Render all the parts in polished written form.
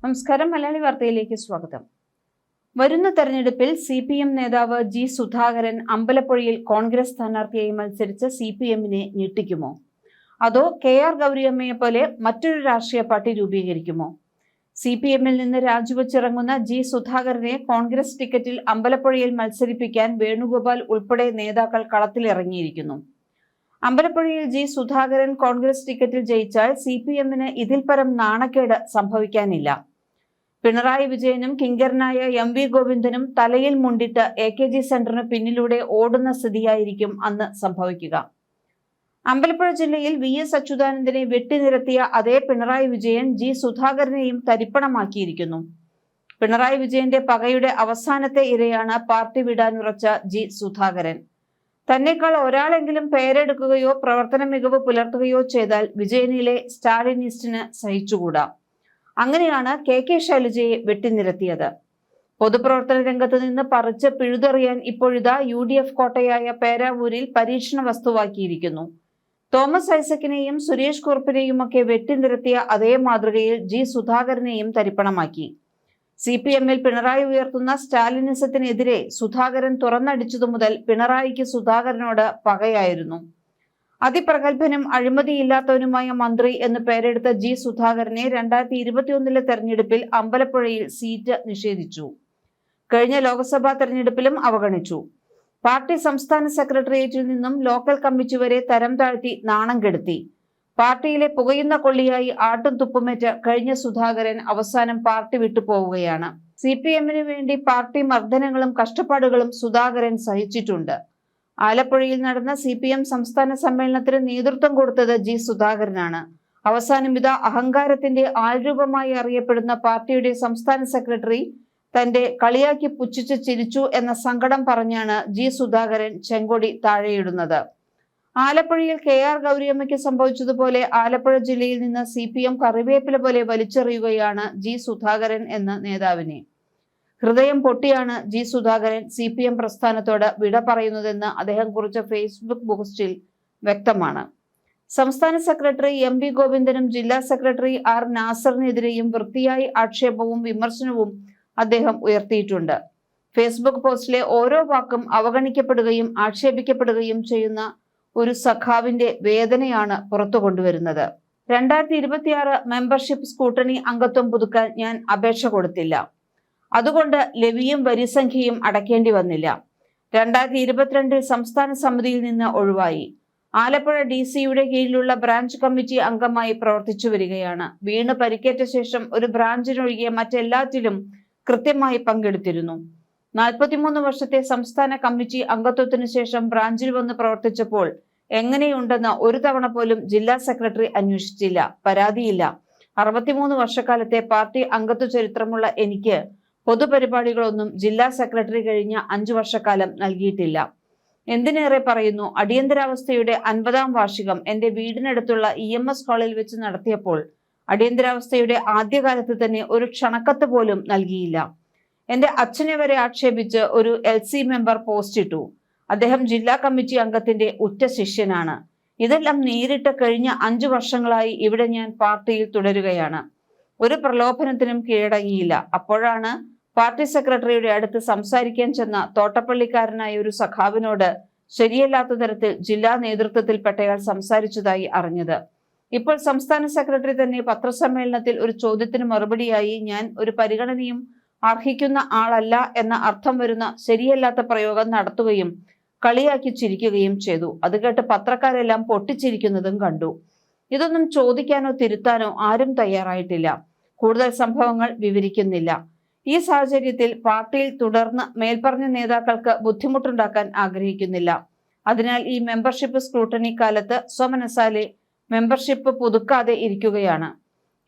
നമസ്കാരം. മലയാളി വാർത്തയിലേക്ക് സ്വാഗതം. വരുന്ന തെരഞ്ഞെടുപ്പിൽ CPM നേതാവ് G. സുധാകരൻ അമ്പലപ്പുഴയിൽ കോൺഗ്രസ് സ്ഥാനാർത്ഥിയായി മത്സരിച്ച് CPM-നെ ഞെട്ടിക്കുമോ? അതോ KR ഗൗരിയമ്മയെ പോലെ മറ്റൊരു രാഷ്ട്രീയ പാർട്ടി രൂപീകരിക്കുമോ? CPM-ൽ നിന്ന് രാജിവെച്ചിറങ്ങുന്ന G. സുധാകരനെ കോൺഗ്രസ് ടിക്കറ്റിൽ അമ്പലപ്പുഴയിൽ മത്സരിപ്പിക്കാൻ വേണുഗോപാൽ ഉൾപ്പെടെ നേതാക്കൾ കളത്തിലിറങ്ങിയിരിക്കുന്നു. അമ്പലപ്പുഴയിൽ G. സുധാകരൻ കോൺഗ്രസ് ടിക്കറ്റിൽ ജയിച്ചാൽ CPM-ന് ഇതിൽ പരം നാണക്കേട് സംഭവിക്കാനില്ല. പിണറായി വിജയനും കിങ്കരനായ MV ഗോവിന്ദനും തലയിൽ മുണ്ടിട്ട് AKG സെന്ററിന് പിന്നിലൂടെ ഓടുന്ന സ്ഥിതിയായിരിക്കും അന്ന് സംഭവിക്കുക. അമ്പലപ്പുഴ ജില്ലയിൽ VS അച്യുതാനന്ദനെ വെട്ടിനിരത്തിയ അതേ പിണറായി വിജയൻ G. സുധാകരനെയും തരിപ്പണമാക്കിയിരിക്കുന്നു. പിണറായി വിജയന്റെ പകയുടെ അവസാനത്തെ ഇരയാണ് പാർട്ടി വിടാനുറച്ച G. സുധാകരൻ. തന്നെക്കാൾ ഒരാളെങ്കിലും പേരെടുക്കുകയോ പ്രവർത്തന മികവ് പുലർത്തുകയോ ചെയ്താൽ വിജയനിലെ സ്റ്റാലിനിസ്റ്റിന് സഹിച്ചുകൂടാ. അങ്ങനെയാണ് KK ശൈലജയെ വെട്ടിനിരത്തിയത്. പൊതുപ്രവർത്തന രംഗത്ത് നിന്ന് പറിച്ച് പിഴുതെറിയാൻ ഇപ്പോഴിതാ UDF കോട്ടയായ പേരാവൂരിൽ പരീക്ഷണ വസ്തുവാക്കിയിരിക്കുന്നു. തോമസ് ഐസക്കിനെയും സുരേഷ് കുറുപ്പിനെയുമൊക്കെ വെട്ടിനിരത്തിയ അതേ മാതൃകയിൽ G. സുധാകരനെയും തരിപ്പണമാക്കി. CPM-ൽ പിണറായി ഉയർത്തുന്ന സ്റ്റാലിനിസത്തിനെതിരെ സുധാകരൻ തുറന്നടിച്ചതു മുതൽ പിണറായിക്ക് സുധാകരനോട് പകയായിരുന്നു. അതിപ്രഗത്ഭനും അഴിമതിയില്ലാത്തവനുമായ മന്ത്രി എന്ന് പേരെടുത്ത G. സുധാകരനെ 2021 തെരഞ്ഞെടുപ്പിൽ അമ്പലപ്പുഴയിൽ സീറ്റ് നിഷേധിച്ചു. കഴിഞ്ഞ ലോക്സഭാ തെരഞ്ഞെടുപ്പിലും അവഗണിച്ചു. പാർട്ടി സംസ്ഥാന സെക്രട്ടേറിയറ്റിൽ നിന്നും ലോക്കൽ കമ്മിറ്റി വരെ തരം താഴ്ത്തി നാണം കെടുത്തി. പാർട്ടിയിലെ പുകയുന്ന കൊള്ളിയായി ആട്ടും തുപ്പുമേറ്റ് കഴിഞ്ഞ സുധാകരൻ അവസാനം പാർട്ടി വിട്ടുപോവുകയാണ്. CPM-ന് വേണ്ടി പാർട്ടി മർദ്ദനങ്ങളും കഷ്ടപ്പാടുകളും സുധാകരൻ സഹിച്ചിട്ടുണ്ട്. ആലപ്പുഴയിൽ നടന്ന CPM സംസ്ഥാന സമ്മേളനത്തിന് നേതൃത്വം കൊടുത്തത് G. സുധാകരനാണ്. അവസാനം ഇതാ അഹങ്കാരത്തിന്റെ ആൾരൂപമായി അറിയപ്പെടുന്ന പാർട്ടിയുടെ സംസ്ഥാന സെക്രട്ടറി തന്റെ കളിയാക്കി പുച്ഛിച്ച് ചിരിച്ചു എന്ന സങ്കടം പറഞ്ഞാണ് G. സുധാകരൻ ചെങ്കൊടി താഴെയിടുന്നത്. ആലപ്പുഴയിൽ KR ഗൗരിയമ്മയ്ക്ക് സംഭവിച്ചതുപോലെ ആലപ്പുഴ ജില്ലയിൽ നിന്ന് CPM കറിവേപ്പില പോലെ വലിച്ചെറിയുകയാണ് G. സുധാകരൻ എന്ന നേതാവിനെ. ഹൃദയം പൊട്ടിയാണ് G. സുധാകരൻ CPM പ്രസ്ഥാനത്തോട് വിട പറയുന്നതെന്ന് അദ്ദേഹം കുറിച്ച ഫേസ്ബുക്ക് പോസ്റ്റിൽ വ്യക്തമാണ്. സംസ്ഥാന സെക്രട്ടറി MV ഗോവിന്ദനും ജില്ലാ സെക്രട്ടറി R. നാസറിനെതിരെയും വൃത്തിയായി ആക്ഷേപവും വിമർശനവും അദ്ദേഹം ഉയർത്തിയിട്ടുണ്ട്. ഫേസ്ബുക്ക് പോസ്റ്റിലെ ഓരോ വാക്കും അവഗണിക്കപ്പെടുകയും ആക്ഷേപിക്കപ്പെടുകയും ചെയ്യുന്ന ഒരു സഖാവിന്റെ വേദനയാണ് പുറത്തു കൊണ്ടുവരുന്നത്. 2026 മെമ്പർഷിപ്പ് സ്കൂട്ടണി അംഗത്വം പുതുക്കാൻ ഞാൻ അപേക്ഷ കൊടുത്തില്ല. അതുകൊണ്ട് ലവിയും വരിസംഖ്യയും അടയ്ക്കേണ്ടി വന്നില്ല. 2022 സംസ്ഥാന സമിതിയിൽ നിന്ന് ഒഴിവായി. ആലപ്പുഴ DC-യുടെ കീഴിലുള്ള ബ്രാഞ്ച് കമ്മിറ്റി അംഗമായി പ്രവർത്തിച്ചു വരികയാണ്. വീണ് പരിക്കേറ്റ ശേഷം ഒരു ബ്രാഞ്ചിനൊഴികെ മറ്റെല്ലാറ്റിലും കൃത്യമായി പങ്കെടുത്തിരുന്നു. 43 വർഷത്തെ സംസ്ഥാന കമ്മിറ്റി അംഗത്വത്തിനു ശേഷം ബ്രാഞ്ചിൽ വന്ന് പ്രവർത്തിച്ചപ്പോൾ എങ്ങനെയുണ്ടെന്ന് ഒരു തവണ പോലും ജില്ലാ സെക്രട്ടറി അന്വേഷിച്ചില്ല. പരാതിയില്ല. 63 വർഷക്കാലത്തെ പാർട്ടി അംഗത്വ ചരിത്രമുള്ള എനിക്ക് പൊതുപരിപാടികളൊന്നും ജില്ലാ സെക്രട്ടറി കഴിഞ്ഞ 5 വർഷക്കാലം നൽകിയിട്ടില്ല. എന്തിനേറെ പറയുന്നു, അടിയന്തരാവസ്ഥയുടെ 50-ാം വാർഷികം എന്റെ വീടിനടുത്തുള്ള EMS ഹാളിൽ വെച്ച് നടത്തിയപ്പോൾ അടിയന്തരാവസ്ഥയുടെ ആദ്യകാലത്ത് തന്നെ ഒരു ക്ഷണക്കത്ത് പോലും നൽകിയില്ല. എന്റെ അച്ഛനെ വരെ ആക്ഷേപിച്ച് ഒരു LC മെമ്പർ പോസ്റ്റ് ഇട്ടു. അദ്ദേഹം ജില്ലാ കമ്മിറ്റി അംഗത്തിന്റെ ഉറ്റ ശിഷ്യനാണ്. ഇതെല്ലാം നേരിട്ട് കഴിഞ്ഞ 5 വർഷങ്ങളായി ഇവിടെ ഞാൻ പാർട്ടിയിൽ തുടരുകയാണ്. ഒരു പ്രലോഭനത്തിനും കീഴടങ്ങിയില്ല. അപ്പോഴാണ് പാർട്ടി സെക്രട്ടറിയുടെ അടുത്ത് സംസാരിക്കാൻ ചെന്ന തോട്ടപ്പള്ളിക്കാരനായ ഒരു സഖാവിനോട് ശരിയല്ലാത്ത തരത്തിൽ ജില്ലാ നേതൃത്വത്തിൽപ്പെട്ടയാൾ സംസാരിച്ചതായി അറിഞ്ഞത്. ഇപ്പോൾ സംസ്ഥാന സെക്രട്ടറി തന്നെ പത്രസമ്മേളനത്തിൽ ഒരു ചോദ്യത്തിന് മറുപടിയായി ഞാൻ ഒരു പരിഗണനയും അർഹിക്കുന്ന ആളല്ല എന്ന അർത്ഥം വരുന്ന ശരിയല്ലാത്ത പ്രയോഗം നടത്തുകയും കളിയാക്കി ചിരിക്കുകയും ചെയ്തു. അത് കേട്ട് പത്രക്കാരെല്ലാം പൊട്ടിച്ചിരിക്കുന്നതും കണ്ടു. ഇതൊന്നും ചോദിക്കാനോ തിരുത്താനോ ആരും തയ്യാറായിട്ടില്ല. കൂടുതൽ സംഭവങ്ങൾ വിവരിക്കുന്നില്ല. ഈ സാഹചര്യത്തിൽ പാർട്ടിയിൽ തുടർന്ന് മേൽപ്പറഞ്ഞ നേതാക്കൾക്ക് ബുദ്ധിമുട്ടുണ്ടാക്കാൻ ആഗ്രഹിക്കുന്നില്ല. അതിനാൽ ഈ മെമ്പർഷിപ്പ് സ്ക്രൂട്ടണി കാലത്ത് സ്വമനസാലെ മെമ്പർഷിപ്പ് പുതുക്കാതെ ഇരിക്കുകയാണ്.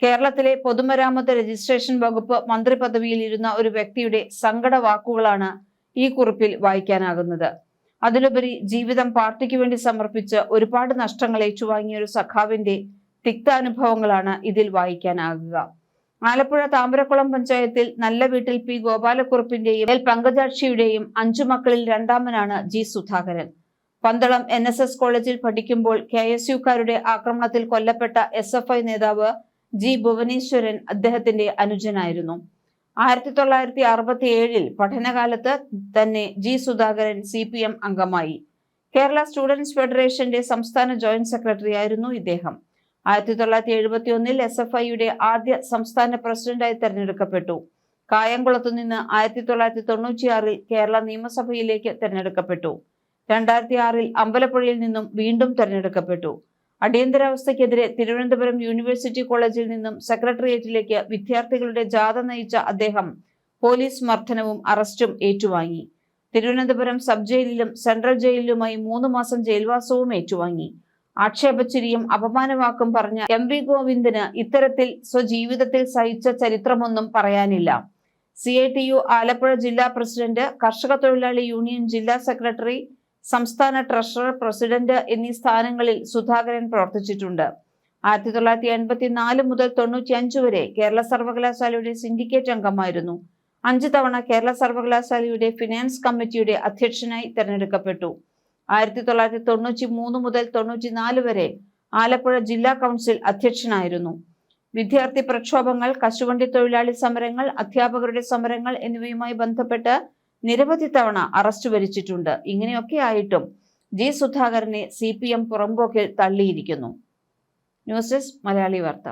കേരളത്തിലെ പൊതുമരാമത്ത് രജിസ്ട്രേഷൻ വകുപ്പ് മന്ത്രി പദവിയിൽ ഇരുന്ന ഒരു വ്യക്തിയുടെ സങ്കട വാക്കുകളാണ് ഈ കുറിപ്പിൽ വായിക്കാനാകുന്നത്. അതിലുപരി ജീവിതം പാർട്ടിക്ക് വേണ്ടി സമർപ്പിച്ച് ഒരുപാട് നഷ്ടങ്ങൾ ഏറ്റുവാങ്ങിയ ഒരു സഖാവിന്റെ തിക്താനുഭവങ്ങളാണ് ഇതിൽ വായിക്കാനാകുക. ആലപ്പുഴ താമരക്കുളം പഞ്ചായത്തിൽ നല്ല വീട്ടിൽ P. ഗോപാലക്കുറുപ്പിന്റെയും L. പങ്കജാക്ഷിയുടെയും 5 മക്കളിൽ രണ്ടാമനാണ് G. സുധാകരൻ. പന്തളം NSS കോളേജിൽ പഠിക്കുമ്പോൾ KSUക്കാരുടെ ആക്രമണത്തിൽ കൊല്ലപ്പെട്ട SFI നേതാവ് ജി ഭുവനേശ്വരൻ അദ്ദേഹത്തിന്റെ അനുജനായിരുന്നു. 1967 പഠനകാലത്ത് തന്നെ ജി സുധാകരൻ CPM അംഗമായി. കേരള സ്റ്റുഡൻസ് ഫെഡറേഷന്റെ സംസ്ഥാന ജോയിന്റ് സെക്രട്ടറി ആയിരുന്നു ഇദ്ദേഹം. 1971 SFIയുടെ ആദ്യ സംസ്ഥാന പ്രസിഡന്റായി തെരഞ്ഞെടുക്കപ്പെട്ടു. കായംകുളത്തു നിന്ന് 1996 കേരള നിയമസഭയിലേക്ക് തെരഞ്ഞെടുക്കപ്പെട്ടു. 2006 അമ്പലപ്പുഴയിൽ നിന്നും വീണ്ടും തെരഞ്ഞെടുക്കപ്പെട്ടു. അടിയന്തരാവസ്ഥയ്ക്കെതിരെ തിരുവനന്തപുരം യൂണിവേഴ്സിറ്റി കോളേജിൽ നിന്നും സെക്രട്ടേറിയറ്റിലേക്ക് വിദ്യാർത്ഥികളുടെ ജാഥ നയിച്ച അദ്ദേഹം പോലീസ് മർദ്ദനവും അറസ്റ്റും ഏറ്റുവാങ്ങി. തിരുവനന്തപുരം സബ് ജയിലിലും സെൻട്രൽ ജയിലിലുമായി 3 മാസം ജയിൽവാസവും ഏറ്റുവാങ്ങി. ആക്ഷേപച്ചിരിയും അപമാനവാക്കും പറഞ്ഞ MV ഗോവിന്ദന് ഇത്തരത്തിൽ സ്വജീവിതത്തിൽ സഹിച്ച ചരിത്രമൊന്നും പറയാനില്ല. CITU ആലപ്പുഴ ജില്ലാ പ്രസിഡന്റ്, കർഷക തൊഴിലാളി യൂണിയൻ ജില്ലാ സെക്രട്ടറി, സംസ്ഥാന ട്രഷറർ, പ്രസിഡന്റ് എന്നീ സ്ഥാനങ്ങളിൽ സുധാകരൻ പ്രവർത്തിച്ചിട്ടുണ്ട്. 1984 മുതൽ 95 വരെ കേരള സർവകലാശാലയുടെ സിൻഡിക്കേറ്റ് അംഗമായിരുന്നു. 5 തവണ കേരള സർവകലാശാലയുടെ ഫിനാൻസ് കമ്മിറ്റിയുടെ അധ്യക്ഷനായി തെരഞ്ഞെടുക്കപ്പെട്ടു. 1993 മുതൽ 94 വരെ ആലപ്പുഴ ജില്ലാ കൗൺസിൽ അധ്യക്ഷനായിരുന്നു. വിദ്യാർത്ഥി പ്രക്ഷോഭങ്ങൾ, കശുവണ്ടി തൊഴിലാളി സമരങ്ങൾ, അധ്യാപകരുടെ സമരങ്ങൾ എന്നിവയുമായി ബന്ധപ്പെട്ട് നിരവധി തവണ അറസ്റ്റ് വരിച്ചിട്ടുണ്ട്. ഇങ്ങനെയൊക്കെ ആയിട്ടും ജി സുധാകരനെ CPM പുറംപോക്കിൽ തള്ളിയിരിക്കുന്നു. ന്യൂസ് ഡെസ്ക് മലയാളി വാർത്ത.